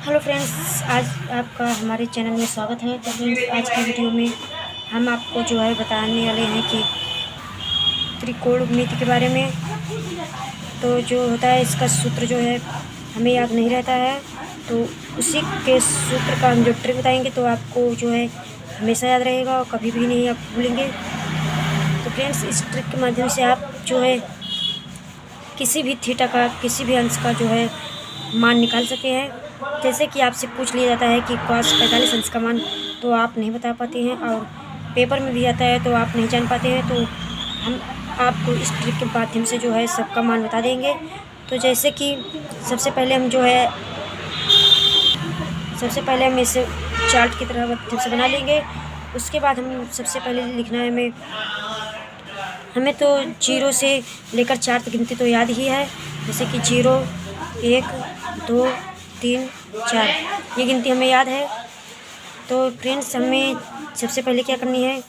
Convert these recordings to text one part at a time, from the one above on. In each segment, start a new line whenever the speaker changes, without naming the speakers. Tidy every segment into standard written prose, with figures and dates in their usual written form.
Hello friends, आज आपका हमारे चैनल में स्वागत है। तो फ्रेंड्स, आज की वीडियो में हम आपको जो है बताने वाले हैं कि त्रिकोणमिति के बारे में। तो जो होता है इसका सूत्र जो है हमें याद नहीं रहता है, तो उसी के सूत्र का हम जो ट्रिक बताएंगे तो आपको जो है हमेशा याद रहेगा और कभी भी नहीं आप भूलेंगे। तो फ्रेंड्स, इस ट्रिक के माध्यम से आप जो है किसी भी थीटा का किसी भी अंश का जो है मान निकाल सके हैं। जैसे कि आपसे पूछ लिया जाता है कि cos 45 अंश का मान, तो आप नहीं बता पाते हैं और पेपर में भी आता है तो आप नहीं जान पाते हैं, तो हम आपको इस ट्रिक के माध्यम से जो है सबका मान बता देंगे। तो जैसे कि सबसे पहले हम इसे चार्ट की तरह माध्यम से बना लेंगे। उसके बाद हम सबसे पहले लिखना है हमें तो 0 से लेकर 4 तक गिनती तो याद ही है। जैसे कि 0, 1, 2, 3, 4 ये गिनती हमें याद है। तो फ्रेंड्स, हमें सबसे पहले क्या करनी है,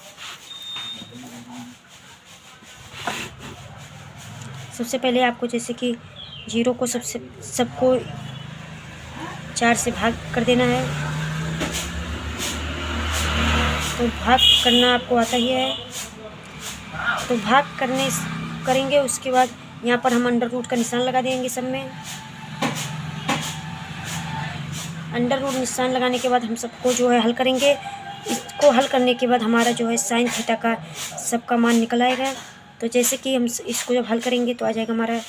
सबसे पहले आपको जैसे कि 0 को सबको 4 से भाग कर देना है। तो भाग करना आपको आता ही है, तो भाग करेंगे। उसके बाद यहाँ पर हम अंडर रूट का निशान लगा देंगे। सब में अंडर रूट निशान लगाने के बाद हम सबको जो है हल करेंगे। इसको हल करने के बाद हमारा जो है साइन थीटा का सबका मान निकल आएगा। तो जैसे कि हम इसको जब हल करेंगे तो आ जाएगा हमारा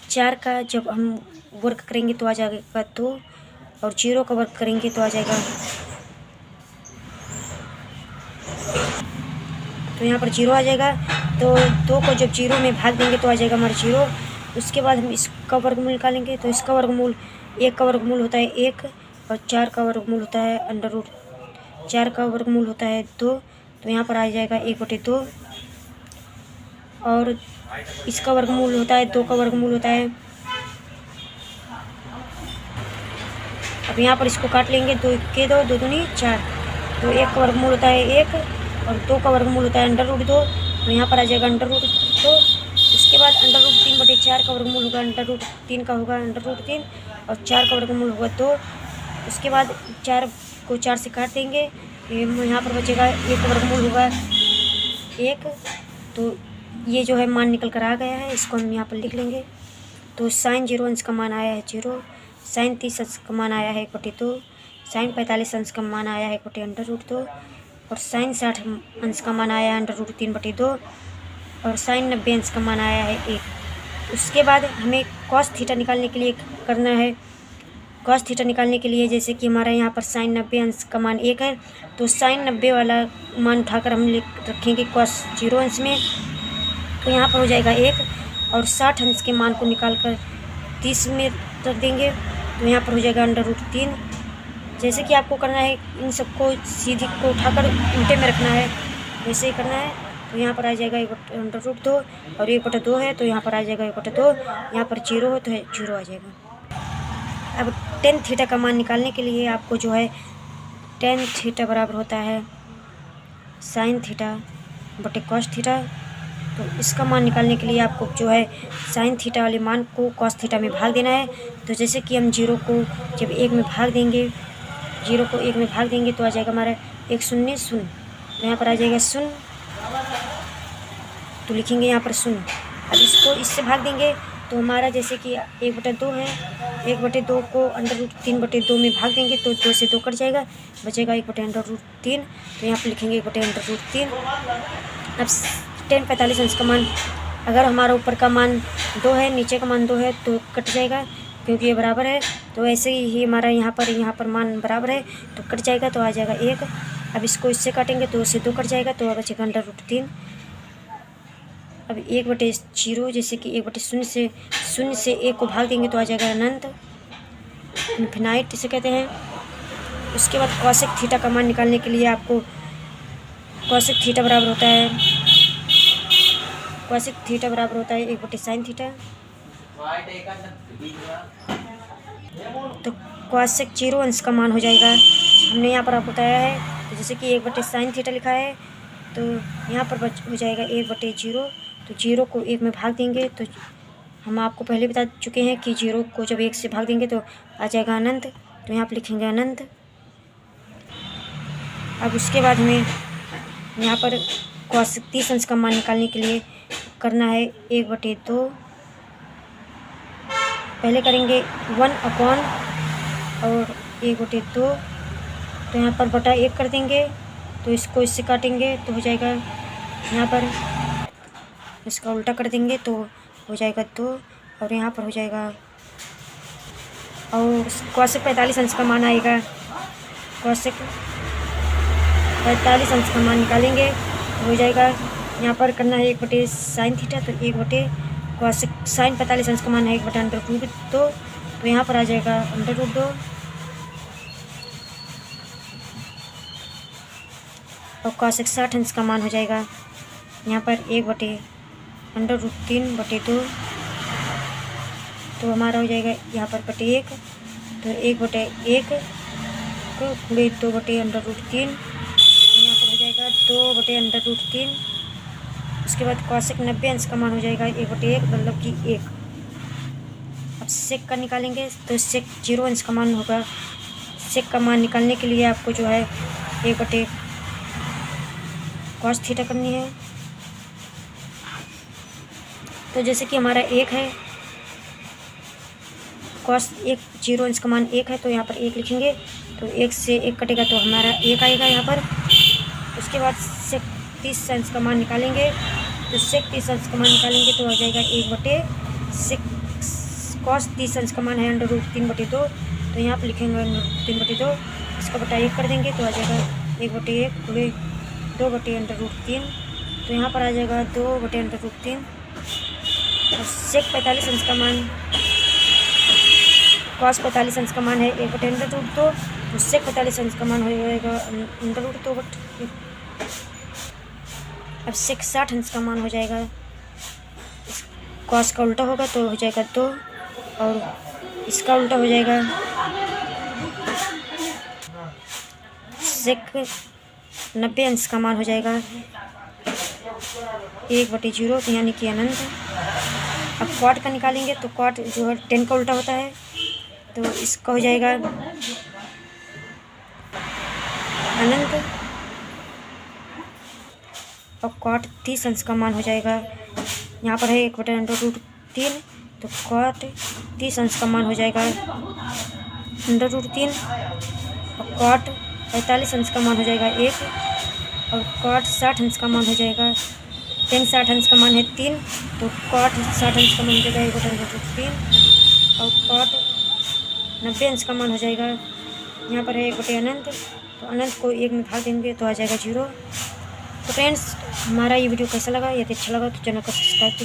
4 का जब हम वर्ग करेंगे तो आ जाएगा 2, और 0 का वर्ग करेंगे तो आ जाएगा, तो यहाँ पर 0 आ जाएगा। तो 2 को जब 0 में भाग देंगे तो आ जाएगा हमारा 0। उसके बाद हम इसका वर्गमूल निकालेंगे। तो इसका वर्गमूल 1 का वर्गमूल होता है 1, और 4 का वर्गमूल होता है अंडर रूट 4 का वर्गमूल होता है 2। तो यहाँ पर आ जाएगा 1/2, और इसका वर्गमूल होता है 2 का वर्गमूल होता है। अब यहाँ पर इसको काट लेंगे, 2 के 2, 2 दूनी 4। तो 1 का वर्गमूल होता है 1, और 2 का वर्गमूल होता है अंडर रूट 2। तो यहाँ पर आ जाएगा अंडर रूट 2। उसके बाद अंडर रूट 3/4 का वर्गमूल होगा अंडर रूट 3 का होगा अंडर रूट 3, और 4 का वर्गमूल होगा 2। उसके बाद 4 को 4 से काट देंगे, यहाँ पर बचेगा 1 का वर्गमूल होगा 1। तो ये जो है मान निकल कर आ गया है, इसको हम यहाँ पर लिख लेंगे। तो साइन 0 अंश का मान आया है 0, साइन 30 अंश का मान आया है 1/2, साइन 45 अंश का मान आया है 1/√2, और साइन 60 अंश का मान आया है √3/2, और साइन 90 अंश का मान आया है 1। उसके बाद हमें कॉस थीटा निकालने के लिए करना है। कॉस थीटा निकालने के लिए जैसे कि हमारा यहाँ पर साइन 90 अंश का मान 1 है, तो साइन 90 वाला मान उठाकर हम रखेंगे कॉस 0 अंश में। तो यहाँ पर हो जाएगा 1, और 60 अंश के मान को निकाल कर 30 में रख देंगे। तो यहाँ पर हो जाएगा √3। जैसे कि आपको करना है, इन सबको सीधी को उठाकर उल्टे में रखना है, वैसे ही करना है। तो यहाँ पर आ जाएगा √2, और 1/2 है तो यहाँ पर आ जाएगा 1/2। यहाँ पर 0 हो तो 0 आ जाएगा। अब टेन थीटा का मान निकालने के लिए आपको जो है टेन थीटा बराबर होता है साइन थीटा बटे कॉस थीटा। तो इसका मान निकालने के लिए आपको जो है साइन थीटा वाले मान को कॉस थीटा में भाग देना है। तो जैसे कि हम 0 को जब 1 में भाग देंगे, 0 को 1 में भाग देंगे तो आ जाएगा हमारा 1 0 0। तो यहाँ पर आ जाएगा 0, तो लिखेंगे यहाँ पर 0। अब इसको इससे भाग देंगे तो हमारा जैसे कि 1/2 है, 1/2 को √3/2 में भाग देंगे तो 2 से 2 कट जाएगा, बचेगा 1/√3। तो यहाँ पर लिखेंगे 1/√3। अब टेन 45 अंश का मान, अगर हमारा ऊपर का मान 2 है, नीचे का मान 2 है तो कट जाएगा, क्योंकि ये बराबर है। तो ऐसे ही हमारा यहाँ पर मान बराबर है तो कट जाएगा, तो आ जाएगा 1। अब इसको इससे काटेंगे तो 2 से 2 कट जाएगा, तो बचेगा √3। अब 1/0, जैसे कि 1/0 से 0 से 1 को भाग देंगे तो आ जाएगा अनंत, इन्फिनाइट इसे कहते हैं। उसके बाद कॉसेक थीटा का मान निकालने के लिए आपको कॉसेक थीटा बराबर होता है 1/sin थीटा। तो कॉसेक 0 अंश का मान हो जाएगा, हमने यहाँ पर आपको बताया है। तो जैसे कि 1/sin थीटा लिखा है, तो यहाँ पर हो जाएगा 1/0। तो 0 को 1 में भाग देंगे तो हम आपको पहले बता चुके हैं कि 0 को जब 1 से भाग देंगे तो आ जाएगा अनंत। तो यहाँ पर लिखेंगे अनंत। अब उसके बाद हमें यहाँ पर कौशिक 30 अंश का मान निकालने के लिए करना है 1/2। पहले करेंगे 1/, और 1/2, तो यहाँ पर बटा 1 कर देंगे। तो इसको इससे काटेंगे तो हो जाएगा, यहाँ पर इसका उल्टा कर देंगे तो हो जाएगा 2, और यहाँ पर हो जाएगा, और कौशिक 45 अंश का मान आएगा। कौशिक 45 अंश का मान निकालेंगे तो हो जाएगा, यहाँ पर करना है 1/sin थीटा। तो 1 कौशिक साइन 45 अंश का मान है 1/√2। तो यहाँ पर आ जाएगा √2, और कौशिक 60 अंश का मान हो जाएगा यहाँ पर 1/√3/2। तो हमारा हो जाएगा यहाँ पर /1। तो 1/1 को गुणे 2/√3, यहाँ पर हो जाएगा 2/√3। उसके बाद कौशिक 90 अंश का मान हो जाएगा 1/1, मतलब कि 1। अब सेक का निकालेंगे तो सेक 0 अंश का मान होगा। सेक का मान निकालने के लिए आपको जो है 1/cos थीटा करनी है। तो जैसे कि हमारा 1 है, cos 0 अंश का मान 1 है, तो यहाँ पर 1 लिखेंगे। तो 1 से 1 कटेगा तो हमारा 1 आएगा यहाँ पर। उसके बाद सेक 30 अंश का मान निकालेंगे। तो सेक 30 अंश का मान निकालेंगे तो हो जाएगा 1/सेक cos 30 अंश का मान है √3/2। तो यहाँ पर लिखेंगे √3/2, इसका बटा 1 कर देंगे तो आ जाएगा 1/1 गुणे 2/√3। तो यहाँ पर आ जाएगा 2/√3। और सेक 45 अंश का मान, cos 45 अंश का मान है 1/√2। तो सेक 45 अंश का मान हो जाएगा √2। अब सेक 60 अंश का मान हो जाएगा, cos का उल्टा होगा तो हो जाएगा 2, और इसका उल्टा हो जाएगा सेक 90 अंश का मान हो जाएगा 1/0, तो यानी कि अनंत। अब cot का निकालेंगे तो cot जो है 10 का उल्टा होता है, तो इसका हो जाएगा अनंत। और cot 30 अंश का मान हो जाएगा, यहाँ पर है 1/√3, तो cot 30 अंश का मान हो जाएगा √3। और cot 45 अंश का मान हो जाएगा 1, और cot 60 अंश का मान हो जाएगा 10 60 अंश का मान है 3, तो cot 60 अंश का मान हो जाएगा 1/√3। और cot 90 अंश का मान हो जाएगा, यहाँ पर है 1/अनंत। तो अनंत को 1 में भाग देंगे तो आ जाएगा 0। तो फ्रेंड्स, हमारा ये वीडियो कैसा लगा? यदि अच्छा लगा तो चैनल को सब्सक्राइब कीजिए।